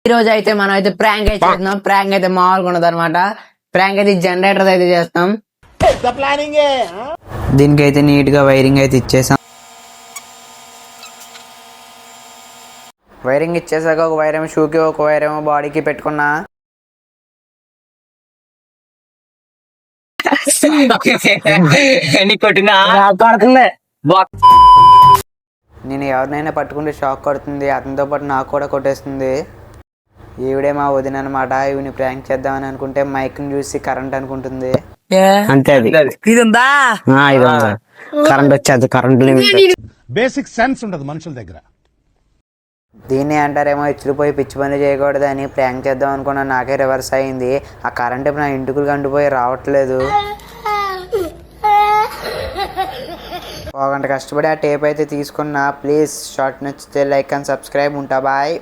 ఈ రోజు అయితే మనం అయితే ప్రాంక్ అయితే చేస్తున్నాం. ప్రాంక్ అయితే మామూలుగా ఉండదు అనమాట. ప్రాంక్ అయితే జనరేటర్ అయితే చేస్తాం. దీనికైతే నీట్ గా వైరింగ్ అయితే ఇచ్చేసాం. వైరింగ్ ఇచ్చేసాక ఒక వైరేమో షూకి, ఒక వైరేమో బాడీకి పెట్టుకున్నా. నేను ఎవరినైనా పట్టుకుంటే షాక్ కొడుతుంది, అతనితో పాటు నాకు కూడా కొట్టేస్తుంది. ఈవిడే మా వదిన అనమాట. ఈవిని ప్రాంక్ చేద్దామని అనుకుంటే మైక్ ని చూసి కరెంట్ అనుకుంటుంది. అంతే అది కరెంట్ వచ్చేది. కరెంట్ బేసిక్ సెన్స్ ఉండదు మనుషుల దగ్గర. దీన్ని అంటారేమో ఇచ్చిపోయి పిచ్చి పని చేయకూడదు అని ప్రాంక్ చేద్దాం అనుకున్నా. నాకే రివర్స్ అయింది. ఆ కరెంట్ ఇప్పుడు నా ఇంటికి కంటిపోయి రావట్లేదు. ఒక గంట కష్టపడి ఆ టేప్ అయితే తీసుకున్నా. ప్లీజ్ షార్ట్ నచ్చితే లైక్ అండ్ సబ్స్క్రైబ్. ఉంటా బాయ్.